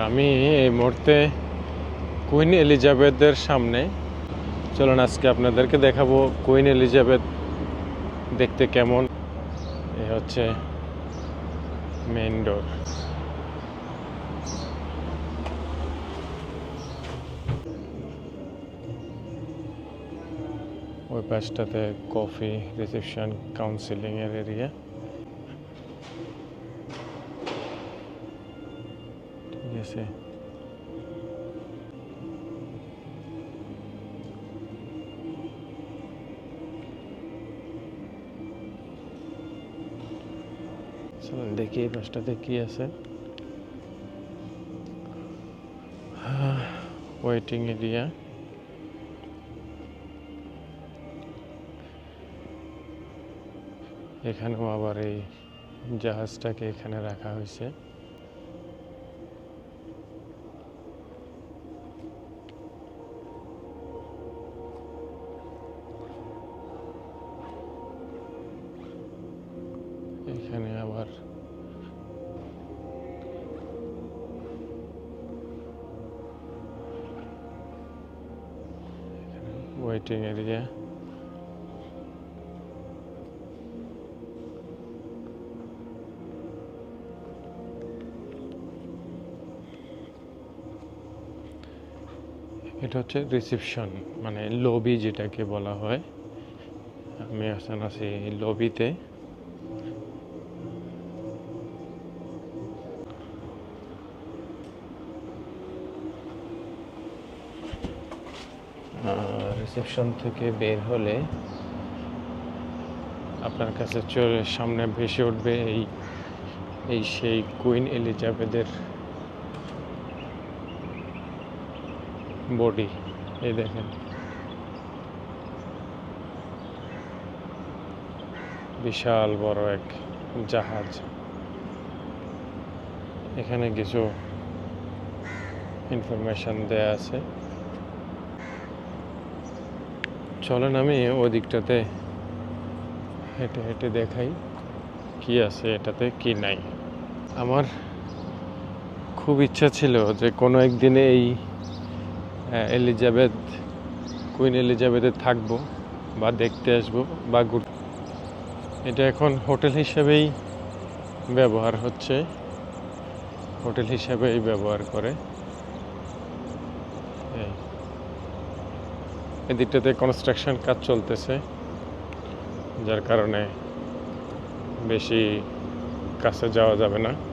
আমি এই মুহূর্তে কুইন এলিজাবেথের সামনে। চলুন আজকে আপনাদেরকে দেখাবো কুইন এলিজাবেথ দেখতে কেমন। এই হচ্ছে মেইন ডোর। ওই পাশটাতে কফি, রিসেপশন, কাউন্সিলিং এর এরিয়া। ঠিক আছে, চলুন দেখি এই পাশটাতে কি আছে। Waiting area. এখানেও আবার এই জাহাজটাকে এখানে রাখা হয়েছে। এখানে আবার ওয়েটিং এরিয়া। এটা হচ্ছে রিসেপশন, মানে লবি যেটাকে বলা হয়। আমি এখন আছি লবিতে। রিসেপশন থেকে বের হলে আপনার কাছে সামনে ভেসে উঠবে এই সেই কুইন এলিজাবেথের বডি। এই দেখেন, বিশাল বড় এক জাহাজ। এখানে কিছু ইনফরমেশন দেয়া আছে। চলেন আমি ওই দিকটাতে হেঁটে হেঁটে দেখাই কি আছে এটাতে, কি নাই। আমার খুব ইচ্ছা ছিল যে কোনো একদিনে এই কুইন এলিজাবেথে থাকবো বা দেখতে আসবো বা এটা এখন হোটেল হিসেবেই ব্যবহার হচ্ছে, হোটেল হিসেবেই ব্যবহার করে। এদিকটাতে কনস্ট্রাকশন কাজ চলতেছে, যার কারণে বেশি কাছে যাওয়া যাবে না।